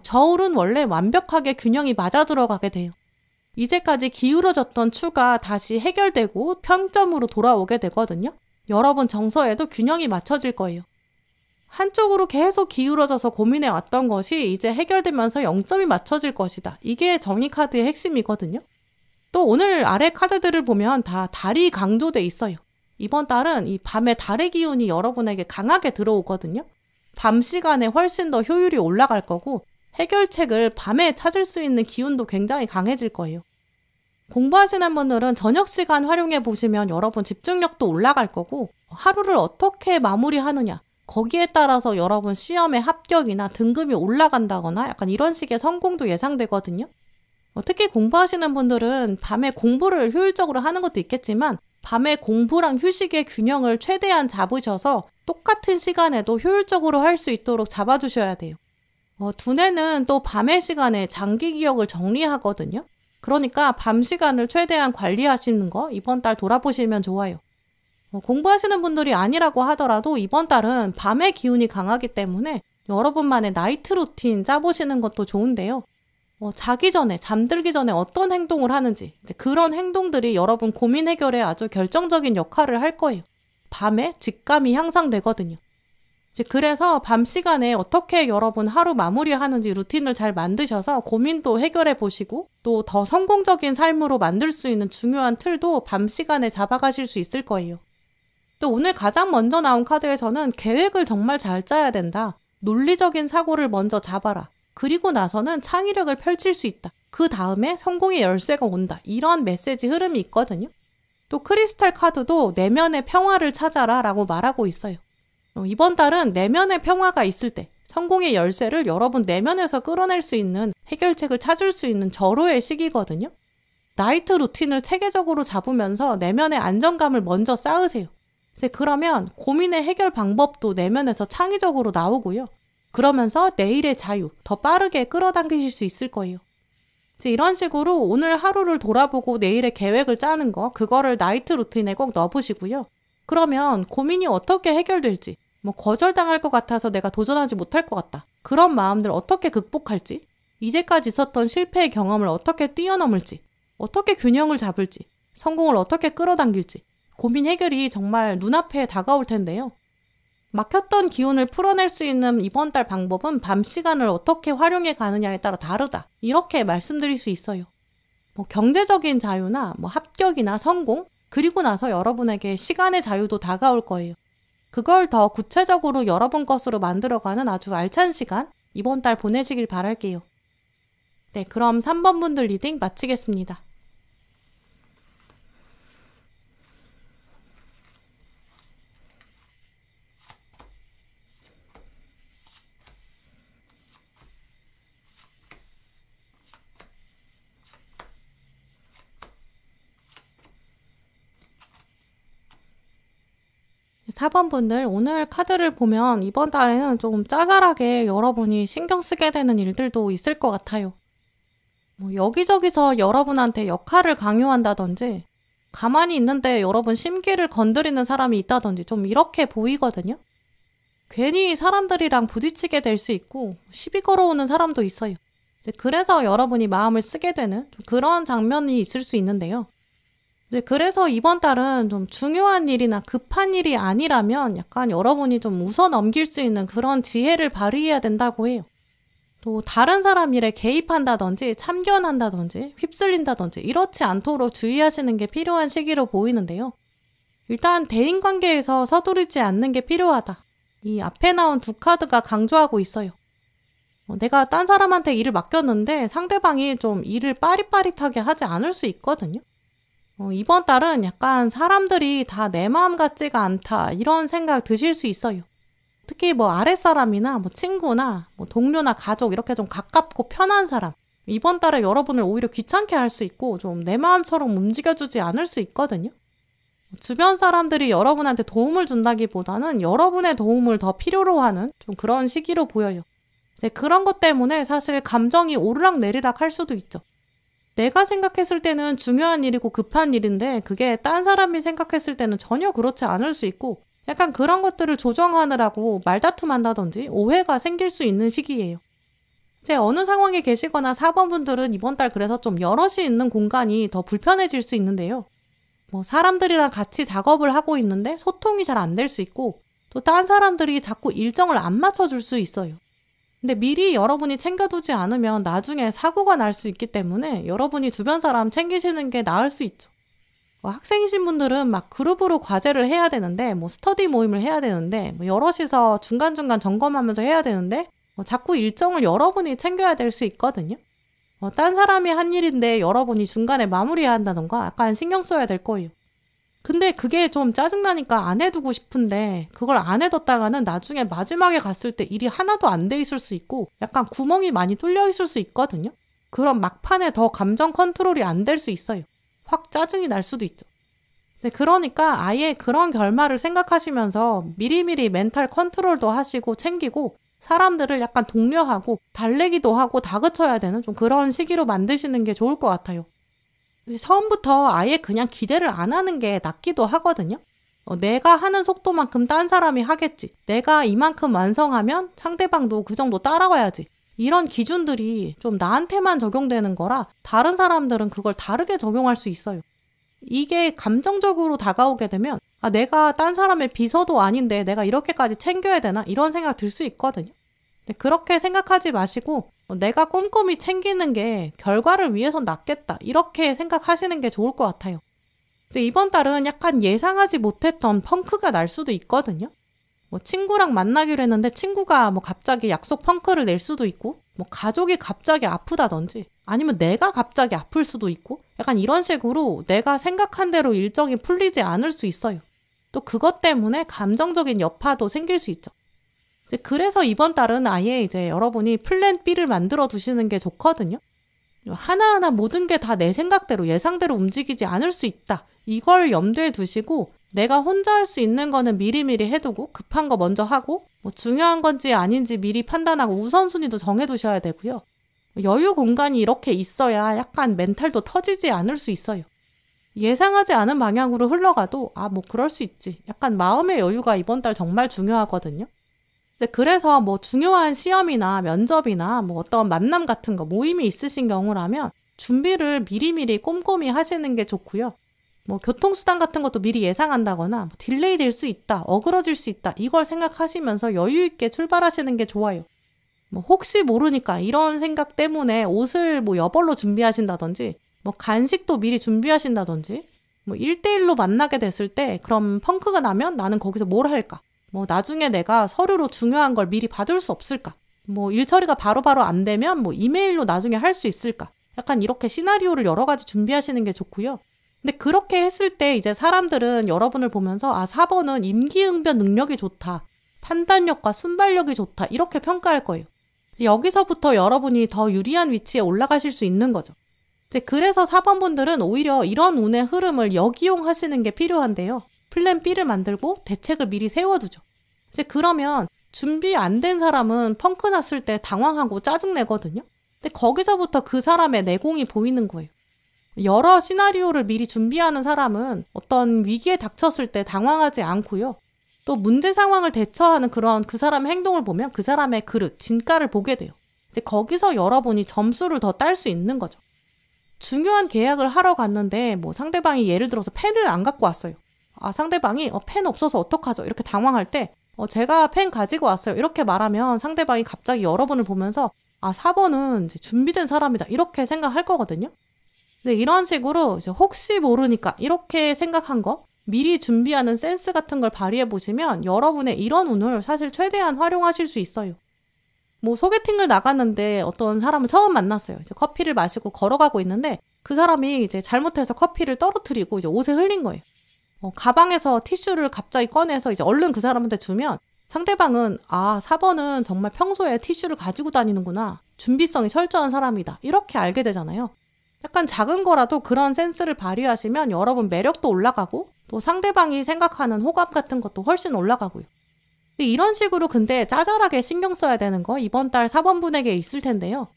저울은 원래 완벽하게 균형이 맞아 들어가게 돼요. 이제까지 기울어졌던 추가 다시 해결되고 평점으로 돌아오게 되거든요. 여러분 정서에도 균형이 맞춰질 거예요. 한쪽으로 계속 기울어져서 고민해 왔던 것이 이제 해결되면서 0점이 맞춰질 것이다. 이게 정의 카드의 핵심이거든요. 또 오늘 아래 카드들을 보면 다 달이 강조돼 있어요. 이번 달은 이 밤의 달의 기운이 여러분에게 강하게 들어오거든요. 밤 시간에 훨씬 더 효율이 올라갈 거고 해결책을 밤에 찾을 수 있는 기운도 굉장히 강해질 거예요. 공부하시는 분들은 저녁 시간 활용해 보시면 여러분 집중력도 올라갈 거고 하루를 어떻게 마무리하느냐 거기에 따라서 여러분 시험의 합격이나 등급이 올라간다거나 약간 이런 식의 성공도 예상되거든요. 특히 공부하시는 분들은 밤에 공부를 효율적으로 하는 것도 있겠지만 밤에 공부랑 휴식의 균형을 최대한 잡으셔서 똑같은 시간에도 효율적으로 할 수 있도록 잡아주셔야 돼요. 두뇌는 또 밤의 시간에 장기 기억을 정리하거든요. 그러니까 밤 시간을 최대한 관리하시는 거 이번 달 돌아보시면 좋아요. 공부하시는 분들이 아니라고 하더라도 이번 달은 밤의 기운이 강하기 때문에 여러분만의 나이트 루틴 짜보시는 것도 좋은데요. 자기 전에, 잠들기 전에 어떤 행동을 하는지 그런 행동들이 여러분 고민 해결에 아주 결정적인 역할을 할 거예요. 밤에 직감이 향상되거든요. 그래서 밤 시간에 어떻게 여러분 하루 마무리하는지 루틴을 잘 만드셔서 고민도 해결해 보시고 또 더 성공적인 삶으로 만들 수 있는 중요한 틀도 밤 시간에 잡아가실 수 있을 거예요. 또 오늘 가장 먼저 나온 카드에서는 계획을 정말 잘 짜야 된다. 논리적인 사고를 먼저 잡아라. 그리고 나서는 창의력을 펼칠 수 있다. 그 다음에 성공의 열쇠가 온다. 이런 메시지 흐름이 있거든요. 또 크리스탈 카드도 내면의 평화를 찾아라 라고 말하고 있어요. 이번 달은 내면의 평화가 있을 때 성공의 열쇠를 여러분 내면에서 끌어낼 수 있는 해결책을 찾을 수 있는 절호의 시기거든요. 나이트 루틴을 체계적으로 잡으면서 내면의 안정감을 먼저 쌓으세요. 이제 그러면 고민의 해결 방법도 내면에서 창의적으로 나오고요. 그러면서 내일의 자유 더 빠르게 끌어당기실 수 있을 거예요. 이제 이런 식으로 오늘 하루를 돌아보고 내일의 계획을 짜는 거, 그거를 나이트 루틴에 꼭 넣어보시고요. 그러면 고민이 어떻게 해결될지, 거절당할 것 같아서 내가 도전하지 못할 것 같다. 그런 마음들 어떻게 극복할지, 이제까지 있었던 실패의 경험을 어떻게 뛰어넘을지, 어떻게 균형을 잡을지, 성공을 어떻게 끌어당길지, 고민 해결이 정말 눈앞에 다가올 텐데요. 막혔던 기운을 풀어낼 수 있는 이번 달 방법은 밤 시간을 어떻게 활용해 가느냐에 따라 다르다. 이렇게 말씀드릴 수 있어요. 경제적인 자유나 합격이나 성공, 그리고 나서 여러분에게 시간의 자유도 다가올 거예요. 그걸 더 구체적으로 여러분 것으로 만들어가는 아주 알찬 시간, 이번 달 보내시길 바랄게요. 네, 그럼 3번 분들 리딩 마치겠습니다. 네, 4번 분들, 오늘 카드를 보면 이번 달에는 조금 짜잘하게 여러분이 신경 쓰게 되는 일들도 있을 것 같아요. 여기저기서 여러분한테 역할을 강요한다든지, 가만히 있는데 여러분 심기를 건드리는 사람이 있다든지 좀 이렇게 보이거든요. 괜히 사람들이랑 부딪히게 될 수 있고 시비 걸어오는 사람도 있어요. 이제 그래서 여러분이 마음을 쓰게 되는 그런 장면이 있을 수 있는데요. 이제 그래서 이번 달은 좀 중요한 일이나 급한 일이 아니라면 약간 여러분이 좀 웃어 넘길 수 있는 그런 지혜를 발휘해야 된다고 해요. 또 다른 사람 일에 개입한다든지 참견한다든지 휩쓸린다든지 이렇지 않도록 주의하시는 게 필요한 시기로 보이는데요. 일단 대인관계에서 서두르지 않는 게 필요하다. 이 앞에 나온 두 카드가 강조하고 있어요. 내가 딴 사람한테 일을 맡겼는데 상대방이 좀 일을 빠릿빠릿하게 하지 않을 수 있거든요. 이번 달은 약간 사람들이 다 내 마음 같지가 않다 이런 생각 드실 수 있어요. 특히 아랫사람이나 친구나 동료나 가족 이렇게 좀 가깝고 편한 사람, 이번 달에 여러분을 오히려 귀찮게 할 수 있고 좀 내 마음처럼 움직여주지 않을 수 있거든요. 주변 사람들이 여러분한테 도움을 준다기보다는 여러분의 도움을 더 필요로 하는 좀 그런 시기로 보여요. 이제 그런 것 때문에 사실 감정이 오르락내리락 할 수도 있죠. 내가 생각했을 때는 중요한 일이고 급한 일인데 그게 딴 사람이 생각했을 때는 전혀 그렇지 않을 수 있고 약간 그런 것들을 조정하느라고 말다툼 한다든지 오해가 생길 수 있는 시기예요. 이제 어느 상황에 계시거나 4번 분들은 이번 달 그래서 좀 여럿이 있는 공간이 더 불편해질 수 있는데요. 사람들이랑 같이 작업을 하고 있는데 소통이 잘 안 될 수 있고 또 딴 사람들이 자꾸 일정을 안 맞춰줄 수 있어요. 근데 미리 여러분이 챙겨두지 않으면 나중에 사고가 날 수 있기 때문에 여러분이 주변 사람 챙기시는 게 나을 수 있죠. 학생이신 분들은 막 그룹으로 과제를 해야 되는데 스터디 모임을 해야 되는데 여럿이서 중간중간 점검하면서 해야 되는데 자꾸 일정을 여러분이 챙겨야 될 수 있거든요. 딴 사람이 한 일인데 여러분이 중간에 마무리해야 한다던가 약간 신경 써야 될 거예요. 근데 그게 좀 짜증나니까 안 해두고 싶은데 그걸 안 해뒀다가는 나중에 마지막에 갔을 때 일이 하나도 안 돼 있을 수 있고 약간 구멍이 많이 뚫려 있을 수 있거든요. 그럼 막판에 더 감정 컨트롤이 안 될 수 있어요. 확 짜증이 날 수도 있죠. 그러니까 아예 그런 결말을 생각하시면서 미리미리 멘탈 컨트롤도 하시고 챙기고 사람들을 약간 독려하고 달래기도 하고 다그쳐야 되는 좀 그런 시기로 만드시는 게 좋을 것 같아요. 처음부터 아예 그냥 기대를 안 하는 게 낫기도 하거든요. 내가 하는 속도만큼 딴 사람이 하겠지. 내가 이만큼 완성하면 상대방도 그 정도 따라와야지. 이런 기준들이 좀 나한테만 적용되는 거라 다른 사람들은 그걸 다르게 적용할 수 있어요. 이게 감정적으로 다가오게 되면 내가 딴 사람의 비서도 아닌데 내가 이렇게까지 챙겨야 되나? 이런 생각 들 수 있거든요. 그렇게 생각하지 마시고 내가 꼼꼼히 챙기는 게 결과를 위해선 낫겠다. 이렇게 생각하시는 게 좋을 것 같아요. 이제 이번 달은 약간 예상하지 못했던 펑크가 날 수도 있거든요. 뭐 친구랑 만나기로 했는데 친구가 뭐 갑자기 약속 펑크를 낼 수도 있고, 뭐 가족이 갑자기 아프다든지, 아니면 내가 갑자기 아플 수도 있고, 약간 이런 식으로 내가 생각한 대로 일정이 풀리지 않을 수 있어요. 또 그것 때문에 감정적인 여파도 생길 수 있죠. 이제 그래서 이번 달은 아예 이제 여러분이 플랜 B를 만들어 두시는 게 좋거든요. 하나하나 모든 게 다 내 생각대로 예상대로 움직이지 않을 수 있다. 이걸 염두에 두시고 내가 혼자 할 수 있는 거는 미리미리 해두고 급한 거 먼저 하고 뭐 중요한 건지 아닌지 미리 판단하고 우선순위도 정해두셔야 되고요. 여유 공간이 이렇게 있어야 약간 멘탈도 터지지 않을 수 있어요. 예상하지 않은 방향으로 흘러가도 뭐 그럴 수 있지. 약간 마음의 여유가 이번 달 정말 중요하거든요. 그래서 뭐 중요한 시험이나 면접이나 뭐 어떤 만남 같은 거 모임이 있으신 경우라면 준비를 미리미리 꼼꼼히 하시는 게 좋고요. 뭐 교통수단 같은 것도 미리 예상한다거나 뭐 딜레이 될 수 있다, 어그러질 수 있다 이걸 생각하시면서 여유 있게 출발하시는 게 좋아요. 뭐 혹시 모르니까 이런 생각 때문에 옷을 뭐 여벌로 준비하신다든지 뭐 간식도 미리 준비하신다든지 뭐 1대1로 만나게 됐을 때 그럼 펑크가 나면 나는 거기서 뭘 할까? 뭐 나중에 내가 서류로 중요한 걸 미리 받을 수 없을까? 뭐 일 처리가 바로바로 안 되면 뭐 이메일로 나중에 할 수 있을까? 약간 이렇게 시나리오를 여러 가지 준비하시는 게 좋고요. 근데 그렇게 했을 때 이제 사람들은 여러분을 보면서 4번은 임기응변 능력이 좋다. 판단력과 순발력이 좋다. 이렇게 평가할 거예요. 여기서부터 여러분이 더 유리한 위치에 올라가실 수 있는 거죠. 이제 그래서 4번 분들은 오히려 이런 운의 흐름을 역이용하시는 게 필요한데요. 플랜 B를 만들고 대책을 미리 세워두죠. 이제 그러면 준비 안 된 사람은 펑크 났을 때 당황하고 짜증내거든요. 근데 거기서부터 그 사람의 내공이 보이는 거예요. 여러 시나리오를 미리 준비하는 사람은 어떤 위기에 닥쳤을 때 당황하지 않고요. 또 문제 상황을 대처하는 그런 그 사람의 행동을 보면 그 사람의 그릇, 진가를 보게 돼요. 이제 거기서 여러분이 점수를 더 딸 수 있는 거죠. 중요한 계약을 하러 갔는데 뭐 상대방이 예를 들어서 펜을 안 갖고 왔어요. 상대방이 펜 없어서 어떡하죠? 이렇게 당황할 때 제가 펜 가지고 왔어요. 이렇게 말하면 상대방이 갑자기 여러분을 보면서 4번은 이제 준비된 사람이다. 이렇게 생각할 거거든요. 근데 이런 식으로 이제 혹시 모르니까 이렇게 생각한 거 미리 준비하는 센스 같은 걸 발휘해 보시면 여러분의 이런 운을 사실 최대한 활용하실 수 있어요. 뭐 소개팅을 나갔는데 어떤 사람을 처음 만났어요. 이제 커피를 마시고 걸어가고 있는데 그 사람이 이제 잘못해서 커피를 떨어뜨리고 이제 옷에 흘린 거예요. 가방에서 티슈를 갑자기 꺼내서 이제 얼른 그 사람한테 주면 상대방은 4번은 정말 평소에 티슈를 가지고 다니는구나. 준비성이 철저한 사람이다. 이렇게 알게 되잖아요. 약간 작은 거라도 그런 센스를 발휘하시면 여러분 매력도 올라가고 또 상대방이 생각하는 호감 같은 것도 훨씬 올라가고요. 이런 식으로 근데 짜잘하게 신경 써야 되는 거 이번 달 4번 분에게 있을 텐데요.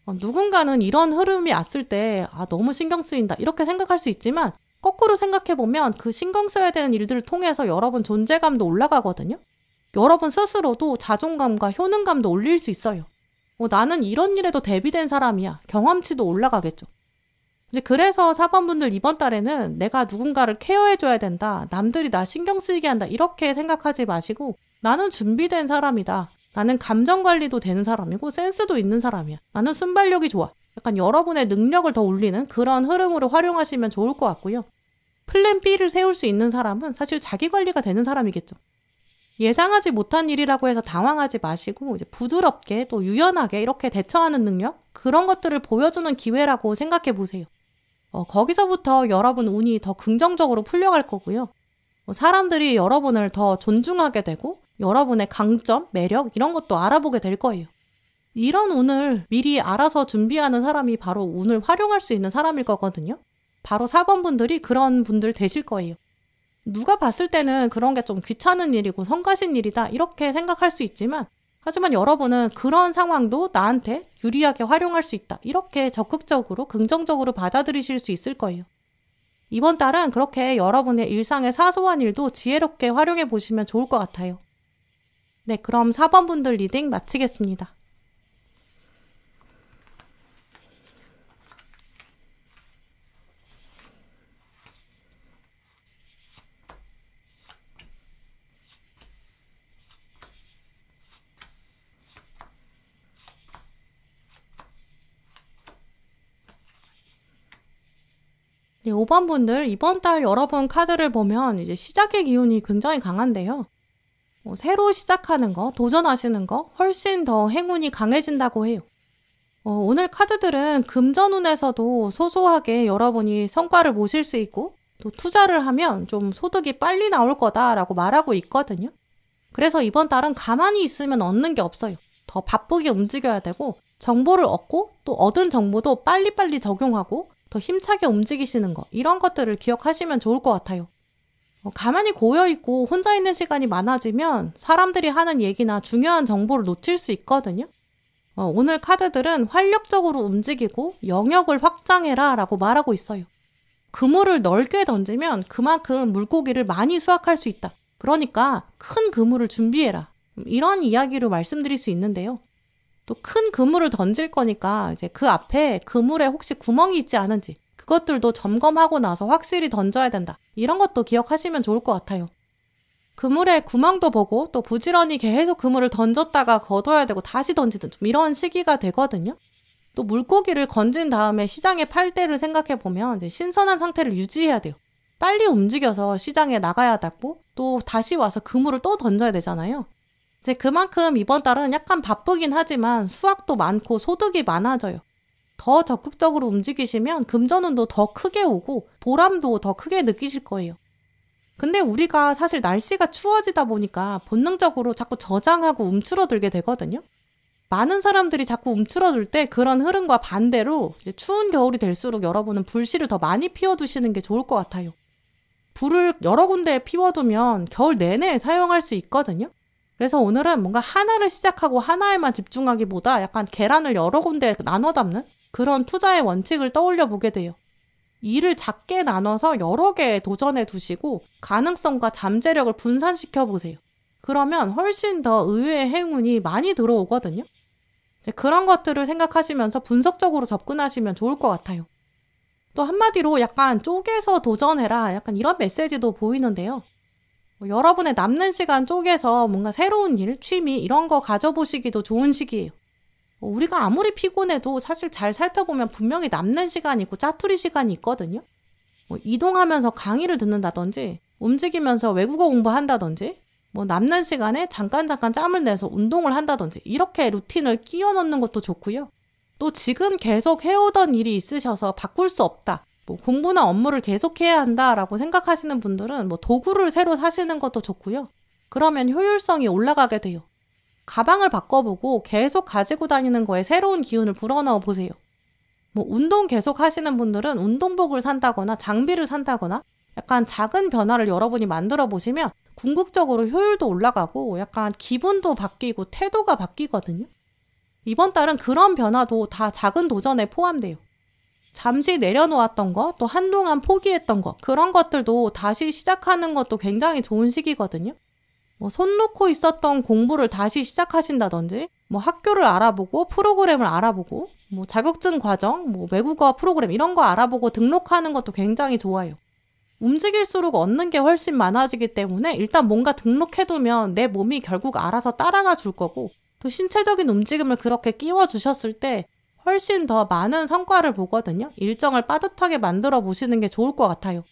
누군가는 이런 흐름이 왔을 때 너무 신경 쓰인다 이렇게 생각할 수 있지만 거꾸로 생각해보면 그 신경 써야 되는 일들을 통해서 여러분 존재감도 올라가거든요. 여러분 스스로도 자존감과 효능감도 올릴 수 있어요. 나는 이런 일에도 대비된 사람이야. 경험치도 올라가겠죠. 이제 그래서 4번 분들 이번 달에는 내가 누군가를 케어해줘야 된다. 남들이 나 신경 쓰이게 한다. 이렇게 생각하지 마시고 나는 준비된 사람이다. 나는 감정관리도 되는 사람이고 센스도 있는 사람이야. 나는 순발력이 좋아. 약간 여러분의 능력을 더 올리는 그런 흐름으로 활용하시면 좋을 것 같고요. 플랜 B를 세울 수 있는 사람은 사실 자기관리가 되는 사람이겠죠. 예상하지 못한 일이라고 해서 당황하지 마시고 이제 부드럽게 또 유연하게 이렇게 대처하는 능력? 그런 것들을 보여주는 기회라고 생각해 보세요. 거기서부터 여러분 운이 더 긍정적으로 풀려갈 거고요. 사람들이 여러분을 더 존중하게 되고 여러분의 강점, 매력 이런 것도 알아보게 될 거예요. 이런 운을 미리 알아서 준비하는 사람이 바로 운을 활용할 수 있는 사람일 거거든요. 바로 4번 분들이 그런 분들 되실 거예요. 누가 봤을 때는 그런 게 좀 귀찮은 일이고 성가신 일이다 이렇게 생각할 수 있지만 하지만 여러분은 그런 상황도 나한테 유리하게 활용할 수 있다. 이렇게 적극적으로 긍정적으로 받아들이실 수 있을 거예요. 이번 달은 그렇게 여러분의 일상의 사소한 일도 지혜롭게 활용해 보시면 좋을 것 같아요. 네, 그럼 4번 분들 리딩 마치겠습니다. 네, 5번 분들 이번 달 여러분 카드를 보면 이제 시작의 기운이 굉장히 강한데요. 새로 시작하는 거, 도전하시는 거 훨씬 더 행운이 강해진다고 해요. 오늘 카드들은 금전운에서도 소소하게 여러분이 성과를 보실 수 있고 또 투자를 하면 좀 소득이 빨리 나올 거다라고 말하고 있거든요. 그래서 이번 달은 가만히 있으면 얻는 게 없어요. 더 바쁘게 움직여야 되고 정보를 얻고 또 얻은 정보도 빨리빨리 적용하고 더 힘차게 움직이시는 거, 이런 것들을 기억하시면 좋을 것 같아요. 가만히 고여있고 혼자 있는 시간이 많아지면 사람들이 하는 얘기나 중요한 정보를 놓칠 수 있거든요. 오늘 카드들은 활력적으로 움직이고 영역을 확장해라 라고 말하고 있어요. 그물을 넓게 던지면 그만큼 물고기를 많이 수확할 수 있다. 그러니까 큰 그물을 준비해라. 이런 이야기로 말씀드릴 수 있는데요. 또 큰 그물을 던질 거니까 이제 그 앞에 그물에 혹시 구멍이 있지 않은지 그것들도 점검하고 나서 확실히 던져야 된다. 이런 것도 기억하시면 좋을 것 같아요. 그물에 구멍도 보고 또 부지런히 계속 그물을 던졌다가 걷어야 되고 다시 던지든 좀 이런 시기가 되거든요. 또 물고기를 건진 다음에 시장에 팔 때를 생각해 보면 이제 신선한 상태를 유지해야 돼요. 빨리 움직여서 시장에 나가야 되고 또 다시 와서 그물을 또 던져야 되잖아요. 이제 그만큼 이번 달은 약간 바쁘긴 하지만 수확도 많고 소득이 많아져요. 더 적극적으로 움직이시면 금전운도 더 크게 오고 보람도 더 크게 느끼실 거예요. 근데 우리가 사실 날씨가 추워지다 보니까 본능적으로 자꾸 저장하고 움츠러들게 되거든요. 많은 사람들이 자꾸 움츠러들 때 그런 흐름과 반대로 이제 추운 겨울이 될수록 여러분은 불씨를 더 많이 피워두시는 게 좋을 것 같아요. 불을 여러 군데에 피워두면 겨울 내내 사용할 수 있거든요. 그래서 오늘은 뭔가 하나를 시작하고 하나에만 집중하기보다 약간 계란을 여러 군데에 나눠 담는 그런 투자의 원칙을 떠올려 보게 돼요. 일을 작게 나눠서 여러 개 도전해 두시고 가능성과 잠재력을 분산시켜 보세요. 그러면 훨씬 더 의외의 행운이 많이 들어오거든요. 이제 그런 것들을 생각하시면서 분석적으로 접근하시면 좋을 것 같아요. 또 한마디로 약간 쪼개서 도전해라, 약간 이런 메시지도 보이는데요. 여러분의 남는 시간 쪼개서 뭔가 새로운 일, 취미 이런 거 가져보시기도 좋은 시기예요. 우리가 아무리 피곤해도 사실 잘 살펴보면 분명히 남는 시간이 있고 짜투리 시간이 있거든요. 이동하면서 강의를 듣는다든지 움직이면서 외국어 공부한다든지 남는 시간에 잠깐 짬을 내서 운동을 한다든지 이렇게 루틴을 끼워 넣는 것도 좋고요. 또 지금 계속 해오던 일이 있으셔서 바꿀 수 없다. 공부나 업무를 계속해야 한다라고 생각하시는 분들은 도구를 새로 사시는 것도 좋고요. 그러면 효율성이 올라가게 돼요. 가방을 바꿔보고 계속 가지고 다니는 거에 새로운 기운을 불어넣어 보세요. 운동 계속 하시는 분들은 운동복을 산다거나 장비를 산다거나 약간 작은 변화를 여러분이 만들어 보시면 궁극적으로 효율도 올라가고 약간 기분도 바뀌고 태도가 바뀌거든요. 이번 달은 그런 변화도 다 작은 도전에 포함돼요. 잠시 내려놓았던 거, 또 한동안 포기했던 거, 그런 것들도 다시 시작하는 것도 굉장히 좋은 시기거든요. 손 놓고 있었던 공부를 다시 시작하신다든지, 학교를 알아보고, 프로그램을 알아보고, 자격증 과정, 외국어 프로그램 이런 거 알아보고 등록하는 것도 굉장히 좋아요. 움직일수록 얻는 게 훨씬 많아지기 때문에 일단 뭔가 등록해두면 내 몸이 결국 알아서 따라가 줄 거고, 또 신체적인 움직임을 그렇게 끼워주셨을 때 훨씬 더 많은 성과를 보거든요. 일정을 빠듯하게 만들어 보시는 게 좋을 것 같아요.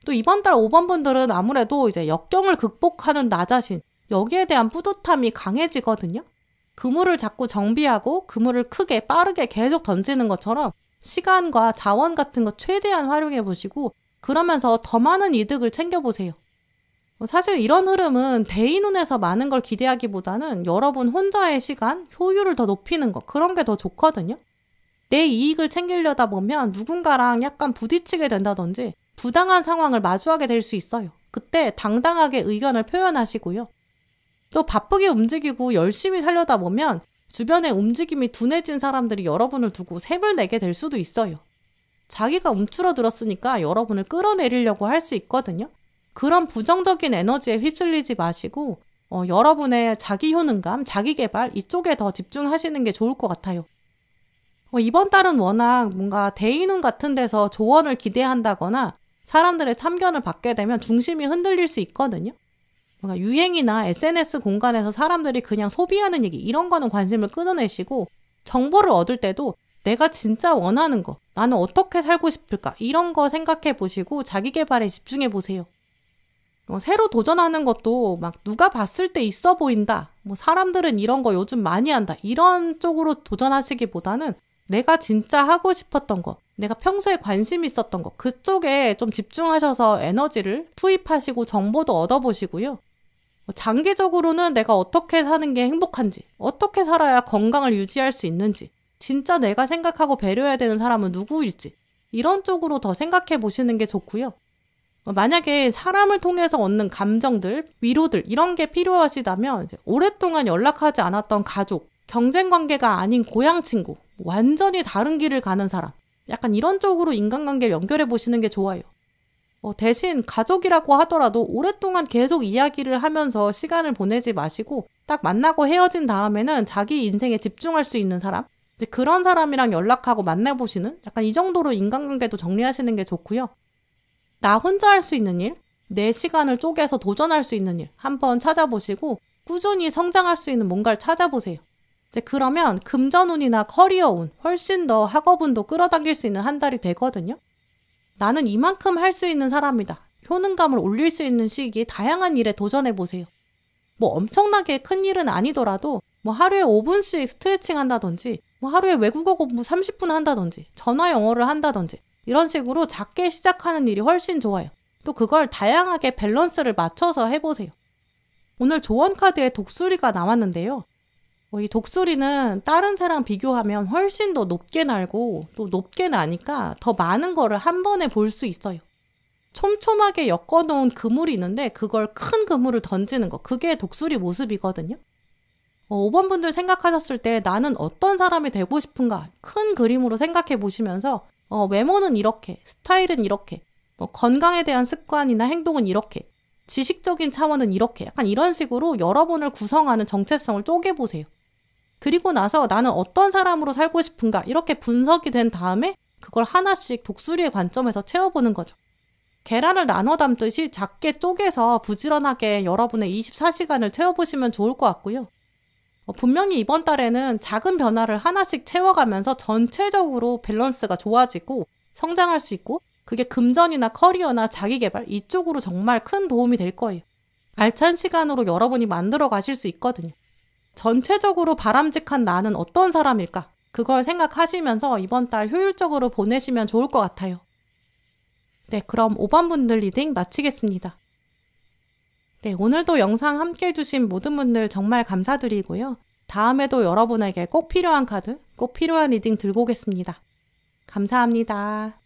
또 이번 달 5번 분들은 아무래도 이제 역경을 극복하는 나 자신, 여기에 대한 뿌듯함이 강해지거든요. 그물을 자꾸 정비하고 그물을 크게 빠르게 계속 던지는 것처럼 시간과 자원 같은 거 최대한 활용해 보시고 그러면서 더 많은 이득을 챙겨보세요. 사실 이런 흐름은 대인운에서 많은 걸 기대하기보다는 여러분 혼자의 시간, 효율을 더 높이는 거, 그런 게 더 좋거든요. 내 이익을 챙기려다 보면 누군가랑 약간 부딪히게 된다든지 부당한 상황을 마주하게 될 수 있어요. 그때 당당하게 의견을 표현하시고요. 또 바쁘게 움직이고 열심히 살려다 보면 주변에 움직임이 둔해진 사람들이 여러분을 두고 셈을 내게 될 수도 있어요. 자기가 움츠러들었으니까 여러분을 끌어내리려고 할 수 있거든요. 그런 부정적인 에너지에 휩쓸리지 마시고 여러분의 자기 효능감, 자기 개발 이쪽에 더 집중하시는 게 좋을 것 같아요. 이번 달은 워낙 뭔가 대인운 같은 데서 조언을 기대한다거나 사람들의 참견을 받게 되면 중심이 흔들릴 수 있거든요. 뭔가 유행이나 SNS 공간에서 사람들이 그냥 소비하는 얘기 이런 거는 관심을 끊어내시고 정보를 얻을 때도 내가 진짜 원하는 거, 나는 어떻게 살고 싶을까 이런 거 생각해 보시고 자기 개발에 집중해 보세요. 새로 도전하는 것도 막 누가 봤을 때 있어 보인다. 뭐 사람들은 이런 거 요즘 많이 한다. 이런 쪽으로 도전하시기보다는 내가 진짜 하고 싶었던 거, 내가 평소에 관심 있었던 거, 그쪽에 좀 집중하셔서 에너지를 투입하시고 정보도 얻어보시고요. 장기적으로는 내가 어떻게 사는 게 행복한지, 어떻게 살아야 건강을 유지할 수 있는지, 진짜 내가 생각하고 배려해야 되는 사람은 누구일지, 이런 쪽으로 더 생각해 보시는 게 좋고요. 만약에 사람을 통해서 얻는 감정들, 위로들 이런 게 필요하시다면 이제 오랫동안 연락하지 않았던 가족, 경쟁 관계가 아닌 고향 친구, 완전히 다른 길을 가는 사람, 약간 이런 쪽으로 인간관계를 연결해 보시는 게 좋아요. 대신 가족이라고 하더라도 오랫동안 계속 이야기를 하면서 시간을 보내지 마시고 딱 만나고 헤어진 다음에는 자기 인생에 집중할 수 있는 사람, 이제 그런 사람이랑 연락하고 만나보시는 약간 이 정도로 인간관계도 정리하시는 게 좋고요. 나 혼자 할 수 있는 일, 내 시간을 쪼개서 도전할 수 있는 일 한번 찾아보시고 꾸준히 성장할 수 있는 뭔가를 찾아보세요. 이제 그러면 금전운이나 커리어운, 훨씬 더 학업운도 끌어당길 수 있는 한 달이 되거든요. 나는 이만큼 할 수 있는 사람이다. 효능감을 올릴 수 있는 시기에 다양한 일에 도전해보세요. 뭐 엄청나게 큰 일은 아니더라도 뭐 하루에 5분씩 스트레칭 한다든지 뭐 하루에 외국어 공부 30분 한다든지 전화 영어를 한다든지 이런 식으로 작게 시작하는 일이 훨씬 좋아요. 또 그걸 다양하게 밸런스를 맞춰서 해보세요. 오늘 조언 카드에 독수리가 나왔는데요. 이 독수리는 다른 새랑 비교하면 훨씬 더 높게 날고 또 높게 나니까 더 많은 거를 한 번에 볼 수 있어요. 촘촘하게 엮어놓은 그물이 있는데 그걸 큰 그물을 던지는 거, 그게 독수리 모습이거든요. 5번 분들 생각하셨을 때 나는 어떤 사람이 되고 싶은가 큰 그림으로 생각해 보시면서 외모는 이렇게, 스타일은 이렇게, 건강에 대한 습관이나 행동은 이렇게, 지식적인 차원은 이렇게, 약간 이런 식으로 여러 번을 구성하는 정체성을 쪼개보세요. 그리고 나서 나는 어떤 사람으로 살고 싶은가 이렇게 분석이 된 다음에 그걸 하나씩 독수리의 관점에서 채워보는 거죠. 계란을 나눠 담듯이 작게 쪼개서 부지런하게 여러분의 24시간을 채워보시면 좋을 것 같고요. 분명히 이번 달에는 작은 변화를 하나씩 채워가면서 전체적으로 밸런스가 좋아지고 성장할 수 있고 그게 금전이나 커리어나 자기개발 이쪽으로 정말 큰 도움이 될 거예요. 알찬 시간으로 여러분이 만들어 가실 수 있거든요. 전체적으로 바람직한 나는 어떤 사람일까? 그걸 생각하시면서 이번 달 효율적으로 보내시면 좋을 것 같아요. 네, 그럼 5번 분들 리딩 마치겠습니다. 네, 오늘도 영상 함께 해주신 모든 분들 정말 감사드리고요. 다음에도 여러분에게 꼭 필요한 카드, 꼭 필요한 리딩 들고 오겠습니다. 감사합니다.